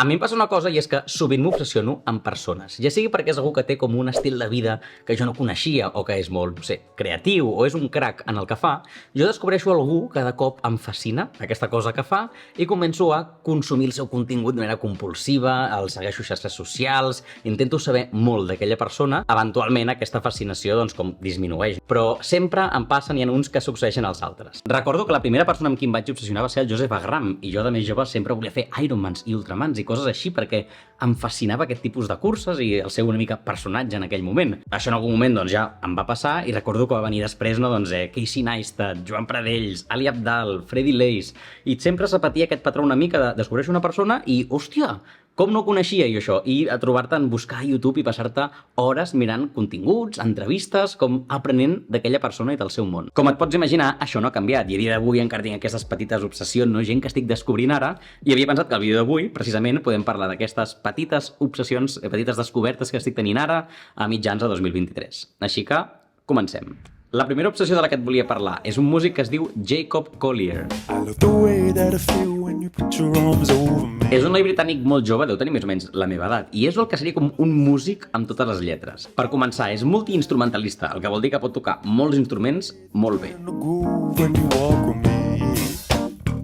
A mi em passa una cosa i és que sovint m'obsessiono amb persones, ja sigui perquè és algú que té com un estil de vida que jo no coneixia o que és molt, no sé, creatiu o és un crac en el que fa, jo descobreixo algú que de cop em fascina aquesta cosa que fa i començo a consumir el seu contingut de manera compulsiva, el segueixo a xarxes socials, intento saber molt d'aquella persona, eventualment aquesta fascinació doncs com disminueix, però sempre em passen i en uns que succeeixen als altres. Recordo que la primera persona amb qui em vaig obsessionar va ser el Joseph Agram i jo de més jove sempre volia fer Ironmans i Ultramans i coses així perquè em fascinava aquest tipus de curses i el seu una mica personatge en aquell moment. Això en algun moment doncs, ja em va passar i recordo que va venir després Casey Neistat, Joan Pradells, Ali Abdal, Freddy Leis, i sempre es repetia aquest patró una mica de descobreixo una persona i, hòstia, com no coneixia jo això? I a trobar-te en buscar a YouTube i passar-te hores mirant continguts, entrevistes, com aprenent d'aquella persona i del seu món. Com et pots imaginar, això no ha canviat i a dia d'avui encara tinc aquestes petites obsessions, gent que estic descobrint ara, i havia pensat que al vídeo d'avui, precisament, podem parlar d'aquestes petites obsessions, petites descobertes que estic tenint ara a mitjans de 2023. Així que, comencem. La primera obsessió de la que et volia parlar és un músic que es diu Jacob Collier. És un noi britànic molt jove, deu tenir més o menys la meva edat, i és el que seria com un músic amb totes les lletres. Per començar, és multiinstrumentalista, el que vol dir que pot tocar molts instruments molt bé.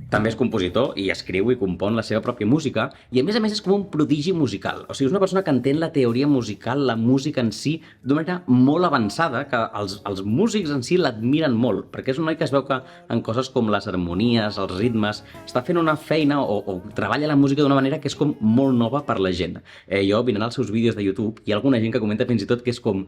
També és compositor i escriu i compon la seva pròpia música i a més és com un prodigi musical. O sigui, és una persona que entén la teoria musical, la música en si, d'una manera molt avançada, que els músics en si l'admiren molt, perquè és un noi que es veu que en coses com les harmonies, els ritmes, està fent una feina o treballa la música d'una manera que és com molt nova per la gent. Jo, mirant els seus vídeos de YouTube, hi ha alguna gent que comenta fins i tot que és com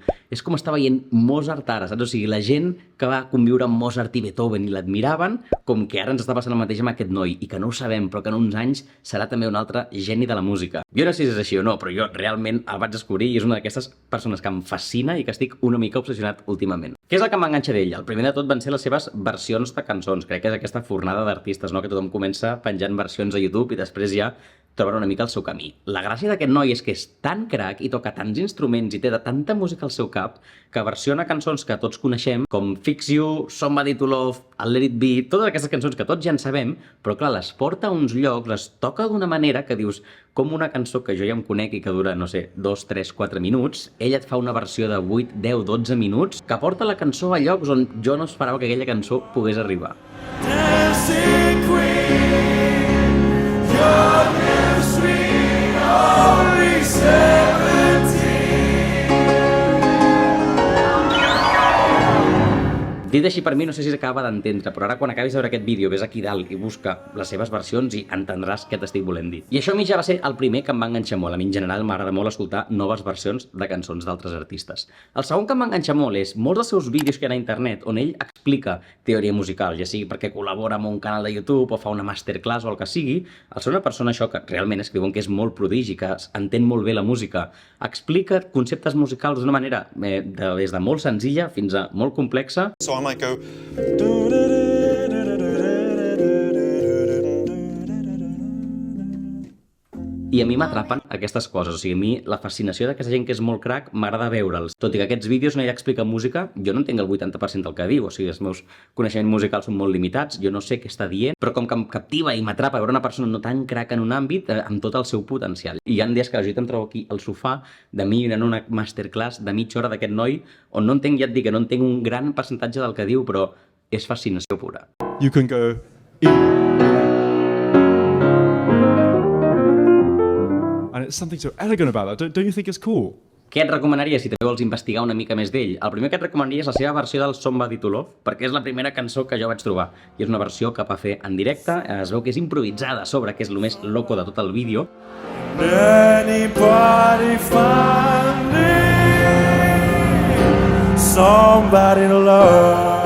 estar veient Mozart ara, saps? O sigui, la gent que va conviure amb Mozart i Beethoven i l'admiraven, com que ara ens està passant el mateix amb aquest noi, i que no ho sabem, però que en uns anys serà també un altre geni de la música. Jo no sé si és així o no, però jo realment el vaig descobrir i és una d'aquestes persones que em fascina i que estic una mica obsessionat últimament. Què és el que m'enganxa d'ell? El primer de tot van ser les seves versions de cançons. Crec que és aquesta fornada d'artistes, no? Que tothom comença penjant versions a YouTube i després ja trobar una mica el seu camí. La gràcia d'aquest noi és que és tan crac i toca tants instruments i té de tanta música al seu cap que versiona cançons que tots coneixem, com Fix You, Somebody to Love, Let It Be, totes aquestes cançons que tots ja en sabem, però clar, les porta a uns llocs, les toca d'una manera que dius, com una cançó que jo ja em conec i que dura, no sé, 2, 3, 4 minuts, ell et fa una versió de 8, 10, 12 minuts, que porta la cançó a llocs on jo no esperava que aquella cançó pogués arribar. Dancing Queen, you're never sweet, only 17. Dit així per mi no sé si s'acaba d'entendre, però ara quan acabis de veure aquest vídeo ves aquí dalt i busca les seves versions i entendràs què t'estic volent dir. I això a mi ja va ser el primer que em va enganxar molt. A mi en general m'agrada molt escoltar noves versions de cançons d'altres artistes. El segon que em va enganxar molt és molts dels seus vídeos que hi ha a internet on ell explica teoria musical, ja sigui perquè col·labora amb un canal de YouTube o fa una masterclass o el que sigui. Al ser una persona això que realment escriuen que és molt prodigi, que entén molt bé la música, explica conceptes musicals d'una manera des de molt senzilla fins a molt complexa. I might go. I a mi m'atrapen aquestes coses, o sigui, a mi la fascinació d'aquesta gent que és molt crac m'agrada veure'ls. Tot i que aquests vídeos no hi explica música, jo no entenc el 80% del que diu, o sigui, els meus coneixements musicals són molt limitats, jo no sé què està dient, però com que em captiva i m'atrapa veure una persona no tan crac en un àmbit amb tot el seu potencial. I hi ha dies que jo em trobo aquí al sofà de mi mirant una masterclass de mitja hora d'aquest noi, on no entenc, ja et dic, que no entenc un gran percentatge del que diu, però és fascinació pura. You can go. And it's something so elegant about that. Don't you think it's cool? Què et recomanaria si també vols investigar una mica més d'ell? El primer que et recomanaria és la seva versió del Somebody to Love, perquè és la primera cançó que jo vaig trobar. I és una versió que va fer en directe, es veu que és improvisada a sobre, que és el més loco de tot el vídeo. Anybody find me somebody to love?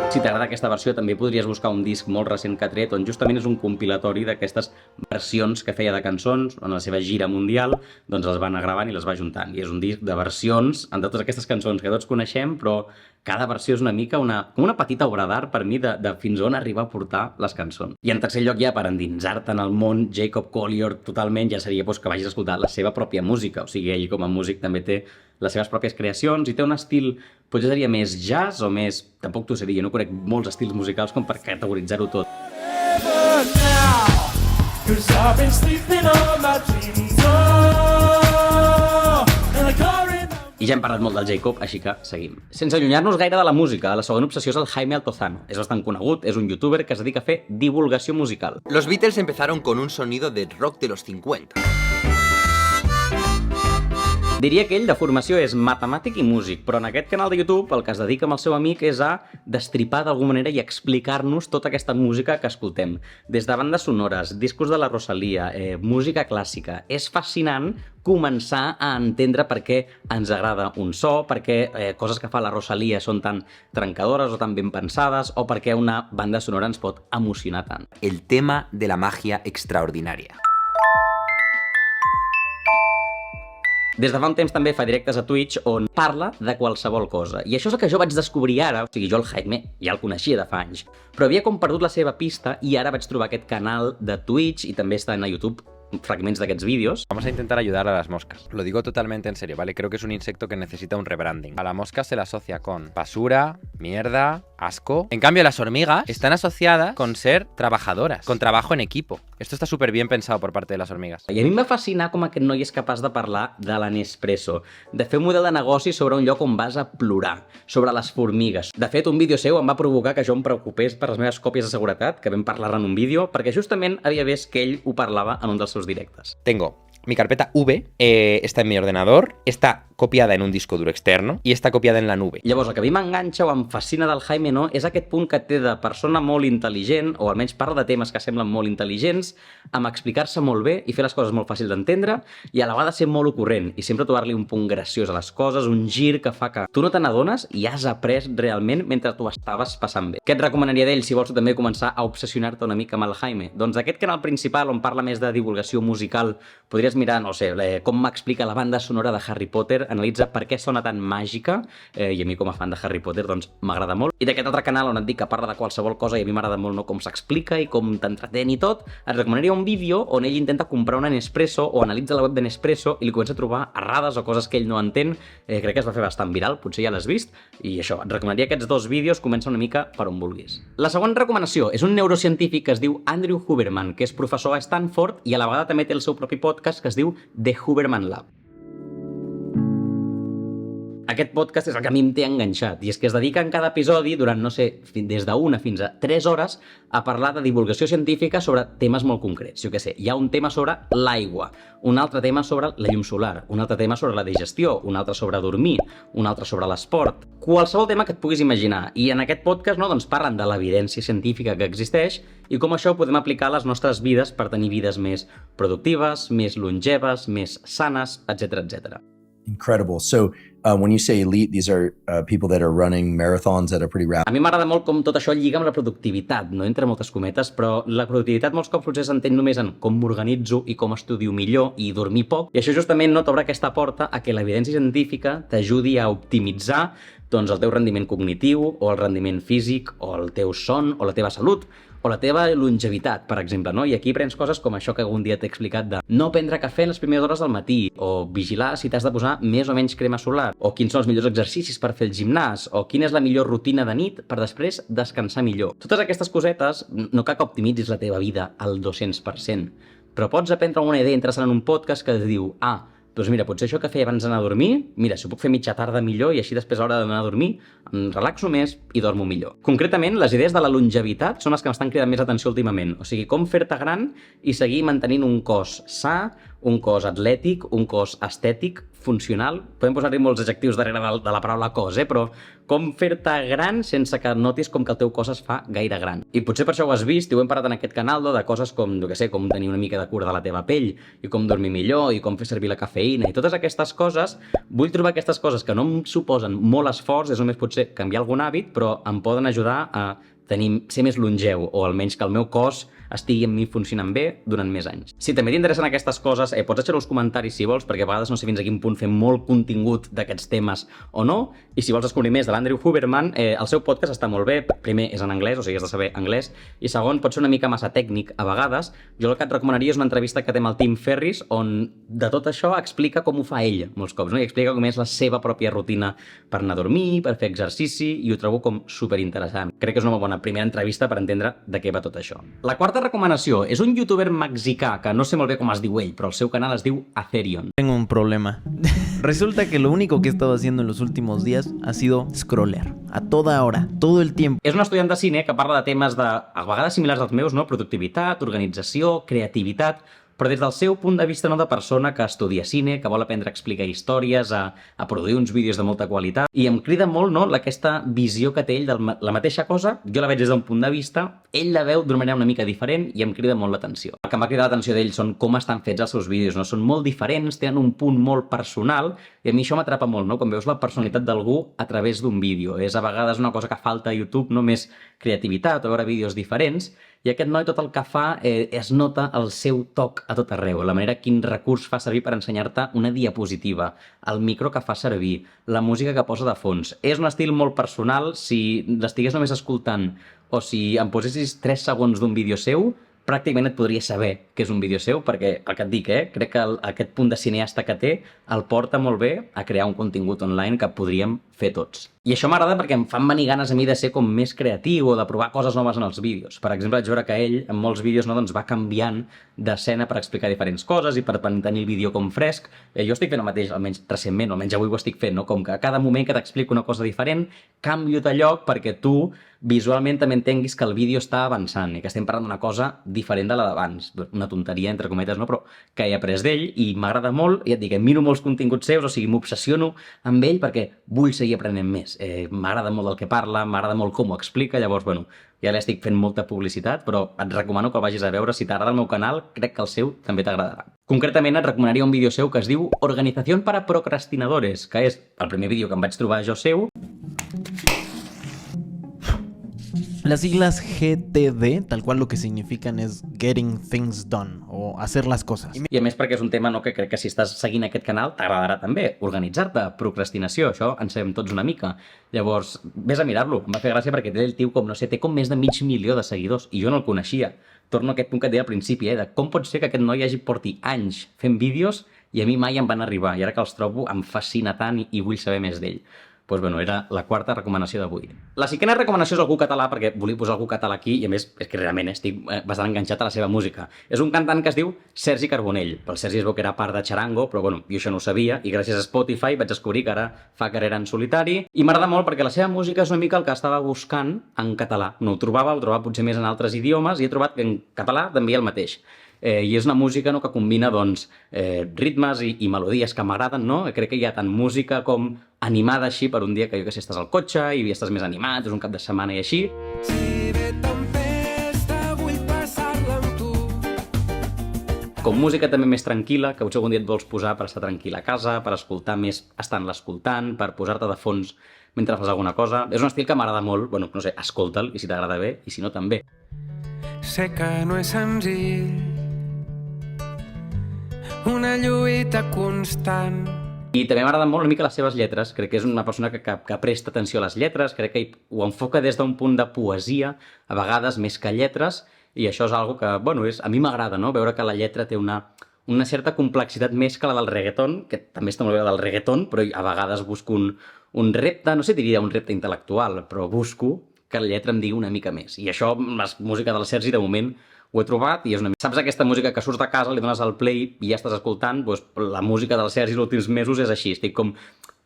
Si t'agrada aquesta versió, també podries buscar un disc molt recent que ha tret, on justament és un compilatori d'aquestes versions que feia de cançons, en la seva gira mundial, doncs les va anar gravant i les va juntant. I és un disc de versions en totes aquestes cançons que tots coneixem, però cada versió és una mica com una petita obra d'art per mi de fins on arribar a portar les cançons. I en tercer lloc ja, per endinsar-te en el món Jacob Collier totalment, ja seria que vagis a escoltar la seva pròpia música. O sigui, ell com a músic també té les seves pròpies creacions i té un estil, potser seria més jazz o més... Tampoc t'ho sé dir, jo no conec molts estils musicals com per categoritzar-ho tot. 'cause I've been sleeping on my jeans. Oh, and I can't remember. I ja hem parlat molt del Jacob, així que seguim. Sense allunyar-nos gaire de la música, la segona obsessió és el Jaime Altozano. És bastant conegut, és un youtuber que es dedica a fer divulgació musical. Los Beatles empezaron con un sonido de rock de los 50. Diria que ell de formació és matemàtic i músic, però en aquest canal de YouTube el que es dedica amb el seu amic és a destripar d'alguna manera i explicar-nos tota aquesta música que escoltem. Des de bandes sonores, discos de la Rosalía, música clàssica. És fascinant començar a entendre per què ens agrada un so, per què coses que fa la Rosalía són tan trencadores o tan ben pensades, o per què una banda sonora ens pot emocionar tant. El tema de la magia extraordinaria. Des de fa un temps també fa directes a Twitch on parla de qualsevol cosa. I això és el que jo vaig descobrir ara, o sigui, jo el Jaime ja el coneixia de fa anys, però havia com perdut la seva pista i ara vaig trobar aquest canal de Twitch i també està a YouTube fragments d'aquests vídeos. Vamos a intentar ayudar a las moscas. Lo digo totalmente en serio, ¿vale? Creo que es un insecto que necesita un rebranding. A la mosca se la asocia con basura, mierda, asco. En cambio, las hormigas están asociadas con ser trabajadoras, con trabajo en equipo. Esto está súper bien pensado por parte de las hormigas. I a mi em va fascinar com aquest noi és capaç de parlar de la Nespresso, de fer un model de negoci sobre un lloc on vas a plorar, sobre les formigues. De fet, un vídeo seu em va provocar que jo em preocupés per les meves còpies de seguretat, que vam parlar en un vídeo, perquè justament havia vist que ell ho parlava en un dels seus directes. Tengo mi carpeta V, está en mi ordenador, está copiada en un disco duro externo y está copiada en la nube. Llavors, el que a mi m'enganxa o em fascina del Jaime, no, és aquest punt que té de persona molt intel·ligent, o almenys parla de temes que semblen molt intel·ligents, amb explicar-se molt bé i fer les coses molt fàcil d'entendre, i a la vegada ser molt ocorrent, i sempre trobar-li un punt graciós a les coses, un gir que fa que tu no te n'adones i has après realment mentre tu estaves passant bé. Què et recomanaria d'ell si vols tu també començar a obsessionar-te una mica amb el Jaime? Doncs aquest canal principal on parla més de divulgació musical, podries mirar, no sé, com m'explica la banda sonora de Harry Potter, analitza per què sona tan màgica, i a mi com a fan de Harry Potter doncs m'agrada molt. I d'aquest altre canal on et dic que parla de qualsevol cosa i a mi m'agrada molt, no, com s'explica i com t'entretén i tot, et recomanaria un vídeo on ell intenta comprar una Nespresso o analitza la web de Nespresso i li comença a trobar errades o coses que ell no entén. Crec que es va fer bastant viral, potser ja l'has vist, i això, et recomanaria aquests dos vídeos, comença una mica per on vulguis. La següent recomanació és un neurocientífic que es diu Andrew Huberman, que és professor a Stanford i a la vegada també té el seu propi podcast que es diu The Huberman Lab. Aquest podcast és el que a mi em té enganxat, i és que es dedica en cada episodi, durant, no sé, des d'1 fins a 3 hores, a parlar de divulgació científica sobre temes molt concrets. Jo què sé, hi ha un tema sobre l'aigua, un altre tema sobre la llum solar, un altre tema sobre la digestió, un altre sobre dormir, un altre sobre l'esport, qualsevol tema que et puguis imaginar. I en aquest podcast doncs, parlen de l'evidència científica que existeix i com això ho podem aplicar a les nostres vides per tenir vides més productives, més longeves, més sanes, etc etc. Incredible. So when you say elite, these are people that are running marathons at a pretty rapid. A mi m'agrada molt com tot això lliga amb la productivitat, no entre moltes cometes, però la productivitat molts cops potser s'entén només en com m'organitzo i com estudio millor i dormir poc, i això justament no t'obre aquesta porta a que l'evidència científica t'ajudi a optimitzar doncs, el teu rendiment cognitiu o el rendiment físic o el teu son o la teva salut o la teva longevitat, per exemple, no? I aquí prens coses com això que algun dia t'he explicat de no prendre cafè en les primeres hores del matí, o vigilar si t'has de posar més o menys crema solar, o quins són els millors exercicis per fer el gimnàs, o quina és la millor rutina de nit per després descansar millor. Totes aquestes cosetes no cal que optimitzis la teva vida al 200%, però pots aprendre una idea interessant en un podcast que et diu doncs mira, potser això que feia abans d'anar a dormir, mira, si ho puc fer mitja tarda millor i així després a l'hora d'anar a dormir em relaxo més i dormo millor. Concretament, les idees de la longevitat són les que m'estan cridant més atenció últimament. O sigui, com fer-te gran i seguir mantenint un cos sa, un cos atlètic, un cos estètic, funcional. Podem posar-hi molts adjectius darrere de la paraula cos, però com fer-te gran sense que notis com que el teu cos es fa gaire gran. I potser per això ho has vist i ho hem parlat en aquest canal, de coses com, jo què sé, com tenir una mica de cura de la teva pell i com dormir millor i com fer servir la cafeïna i totes aquestes coses. Vull trobar aquestes coses que no em suposen molt esforç, és només potser canviar algun hàbit, però em poden ajudar a ser més longeu, o almenys que el meu cos estigui amb mi funcionant bé durant més anys. Si també t'interessen aquestes coses, pots deixar-ho als comentaris si vols, perquè a vegades no sé fins a quin punt fer molt contingut d'aquests temes o no, i si vols descobrir més de l'Andrew Huberman, el seu podcast està molt bé. Primer, és en anglès, o sigui, has de saber anglès, i segon, pot ser una mica massa tècnic a vegades. Jo el que et recomanaria és una entrevista que té amb el Tim Ferriss, on de tot això explica com ho fa ell molts cops, no? I explica com és la seva pròpia rutina per anar a dormir, per fer exercici, i ho trobo com superinteressant. Crec que és una molt bona primera entrevista per entendre de què va tot això. La quarta recomanació és un youtuber mexicà que no sé molt bé com es diu ell, però el seu canal es diu Atherion. Tengo un problema. Resulta que lo único que he estado haciendo en los últimos días ha sido scroller. A toda hora, todo el tiempo. És un estudiant de cine que parla de temes a vegades similars als meus, no? Productivitat, organització, creativitat, però des del seu punt de vista no de persona que estudia cine, que vol aprendre a explicar històries, a produir uns vídeos de molta qualitat, i em crida molt, no?, aquesta visió que té ell de la mateixa cosa, jo la veig des d'un punt de vista, ell la veu d'una manera una mica diferent i em crida molt l'atenció. El que m'ha cridat l'atenció d'ell són com estan fets els seus vídeos, no? Són molt diferents, tenen un punt molt personal, i a mi això m'atrapa molt, no?, quan veus la personalitat d'algú a través d'un vídeo. És a vegades una cosa que falta a YouTube, no més creativitat o veure vídeos diferents, i aquest noi tot el que fa es nota el seu toc a tot arreu, la manera quin recurs fa servir per ensenyar-te una diapositiva, el micro que fa servir, la música que posa de fons. És un estil molt personal, si l'estigués només escoltant o si em posessis 3 segons d'un vídeo seu, pràcticament et podria saber què és un vídeo seu, perquè el que et dic, crec que aquest punt de cineasta que té el porta molt bé a crear un contingut online que podríem fer tots. I això m'agrada perquè em fan venir ganes a mi de ser com més creatiu o de provar coses noves en els vídeos. Per exemple, vaig veure que ell, en molts vídeos, no, doncs va canviant d'escena per explicar diferents coses i per tenir el vídeo com fresc. Jo estic fent el mateix, almenys recentment, almenys avui ho estic fent, no? Com que a cada moment que t'explico una cosa diferent, canvio de lloc perquè tu visualment també entenguis que el vídeo està avançant i que estem parlant d'una cosa diferent de la d'abans. Una tonteria, entre cometes, no? Però que he après d'ell i m'agrada molt, i et dic, miro molts continguts seus, o sigui, m'obsessiono amb ell perquè vull seguir aprenent més. M'agrada molt el que parla, m'agrada molt com ho explica, llavors, bueno, ja li estic fent molta publicitat, però et recomano que el vagis a veure. Si t'agrada el meu canal, crec que el seu també t'agradarà. Concretament et recomanaria un vídeo seu que es diu Organización para Procrastinadores, que és el primer vídeo que em vaig trobar jo seu. Las siglas GTD, tal cual lo que significan es Getting Things Done, o hacer las cosas. I a més perquè és un tema que crec que si estàs seguint aquest canal t'agradarà també. Organitzar-te, procrastinació, això en sabem tots una mica. Llavors, vés a mirar-lo. Em va fer gràcia perquè té el tio com, no sé, té com més de 500 000 de seguidors i jo no el coneixia. Torno a aquest punt que et deia al principi, de com pot ser que aquest noi porti anys fent vídeos i a mi mai em van arribar. I ara que els trobo em fascina tant i vull saber més d'ell. Doncs, bueno, era la quarta recomanació d'avui. La cinquena recomanació és algú català, perquè volia posar algú català aquí, i a més, és que realment estic bastant enganxat a la seva música. És un cantant que es diu Sergi Carbonell. El Sergi es veu que era part de Charango, però bueno, jo això no ho sabia, i gràcies a Spotify vaig descobrir que ara fa carrera en solitari, i m'agrada molt perquè la seva música és una mica el que estava buscant en català. No ho trobava potser més en altres idiomes, i he trobat que en català també el mateix. I és una música que combina ritmes i melodies que m'agraden, no? Crec que hi ha tant música com animada així per un dia que jo que sé, estàs al cotxe i estàs més animat, és un cap de setmana i així. Si ve tempesta vull passar-la amb tu. Com música també més tranquil·la, que potser algun dia et vols posar per estar tranquil a casa, per escoltar més estant-la escoltant, per posar-te de fons mentre fas alguna cosa. És un estil que m'agrada molt, bueno, no sé, escolta'l i si t'agrada bé i si no també. Sé que no és senzill, una lluita constant. I també m'agraden molt una mica les seves lletres. Crec que és una persona que presta atenció a les lletres, crec que ho enfoca des d'un punt de poesia, a vegades més que lletres, i això és algo que, bueno, a mi m'agrada, no? Veure que la lletra té una certa complexitat més que la del reggaeton, que també està molt bé del reggaeton, però a vegades busco un repte, no sé, diria un repte intel·lectual, però busco que la lletra em digui una mica més. I això, la música del Sergi, de moment, ho he trobat i és una mica... Saps aquesta música que surts de casa, li dones al play i ja estàs escoltant? Doncs la música del Sergi els últims mesos és així. Estic com,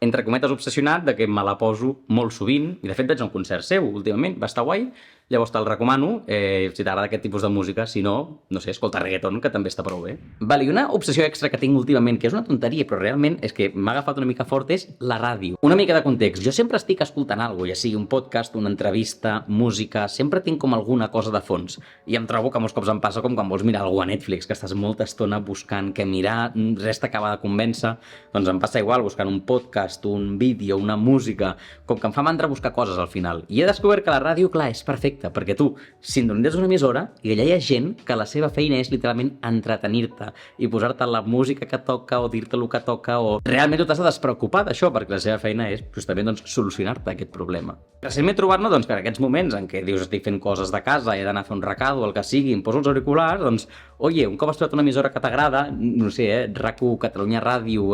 entre cometes, obsessionat de que me la poso molt sovint. I de fet vaig a un concert seu últimament, va estar guai. Llavors te'l recomano, si t'agrada aquest tipus de música. Si no, no sé, escolta reggaeton, que també està prou bé. Vale, i una obsessió extra que tinc últimament, que és una tonteria, però realment és que m'ha agafat una mica fort, és la ràdio. Una mica de context. Jo sempre estic escoltant alguna cosa, ja sigui un podcast, una entrevista, música, sempre tinc com alguna cosa de fons. I em trobo que molts cops em passa com quan vols mirar alguna cosa a Netflix, que estàs molta estona buscant què mirar, res t'acaba de convèncer. Doncs em passa igual, buscant un podcast, un vídeo, una música, com que em fa mandra buscar coses al final. I he descobert que la ràdio, clar, és perfecta directe, perquè tu sintonitzes una emissora i allà hi ha gent que la seva feina és literalment entretenir-te i posar-te la música que toca o dir-te el que toca o... Realment tu t'has de despreocupar d'això perquè la seva feina és justament doncs, solucionar-te aquest problema. Recentment trobar-me doncs, que en aquests moments en què dius estic fent coses de casa, he d'anar a fer un recado o el que sigui, em poso els auriculars, doncs, oye, un cop has trobat una emissora que t'agrada, no sé, RAC1, Catalunya Ràdio,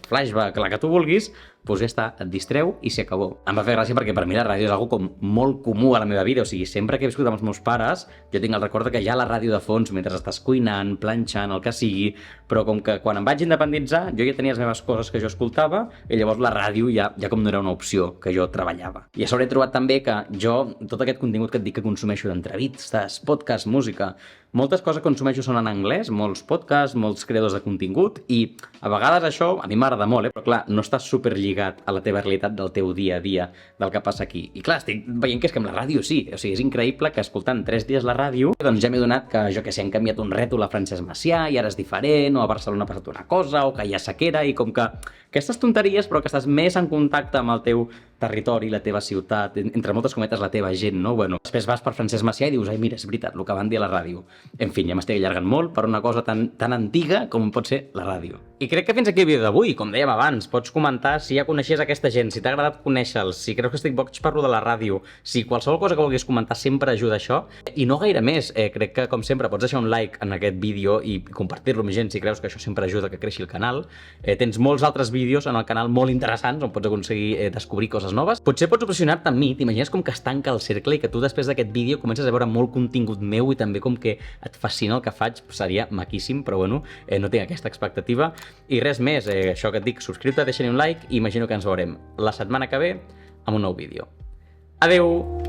Flashback, la que tu vulguis, doncs ja està, et distreu i s'hi acabó. Em va fer gràcia perquè per mi la ràdio és algo com molt comú a la meva vida, o sigui, sempre que he viscut amb els meus pares, jo tinc el record que hi ha la ràdio de fons mentre estàs cuinant, planxant, el que sigui, però com que quan em vaig independitzar, jo ja tenia les meves coses que jo escoltava i llavors la ràdio ja com no era una opció que jo treballava. I a sobre he trobat també que jo, tot aquest contingut que et dic que consumeixo d'entrevistes, podcasts, música, moltes coses que consumeixo són en anglès, molts podcasts, molts creadors de contingut i a vegades això a mi m'agrada molt, però clar, no estàs superlligat a la teva realitat del teu dia a dia, del que passa aquí. I clar, estic veient que és que amb la ràdio sí, o sigui, és increïble que escoltant 3 dies la ràdio, doncs ja m'he donat que, jo que sé, han canviat un rètol a Francesc Macià i ara és diferent, o a Barcelona ha passat una cosa, o que hi ha sequera, i com que aquestes tonteries, però que estàs més en contacte amb el teu territori, la teva ciutat, entre moltes cometes la teva gent, no? Bueno, després vas per Francesc Macià i dius, ai, mira, és veritat, el que van dir a la ràdio. En fi, ja m'estic allargant molt per una cosa tan antiga com pot ser la ràdio. I crec que fins aquí el vídeo d'avui, com dèiem abans, pots comentar si ja coneixies aquesta gent, si t'ha agradat conèixer-los, si creus que estic boig per lo de la ràdio, si qualsevol cosa que vulguis comentar sempre ajuda a això. I no gaire més, crec que, com sempre, pots deixar un like en aquest vídeo i compartir-lo amb gent si creus que això sempre ajuda a que creixi el canal. Tens molts altres vídeos en el canal molt interessants on pots aconseguir descobrir coses noves. Potser pots obsessionar-te amb mi, t'imagines com que es tanca el cercle i que tu després d'aquest vídeo comences a veure molt contingut meu i també com que et fascina el que faig, seria maquíssim, però bueno, no tinc aquesta expectativa. I res més, això que et dic, subscriu-te, deixa-li un like i imagino que ens veurem la setmana que ve amb un nou vídeo. Adeu!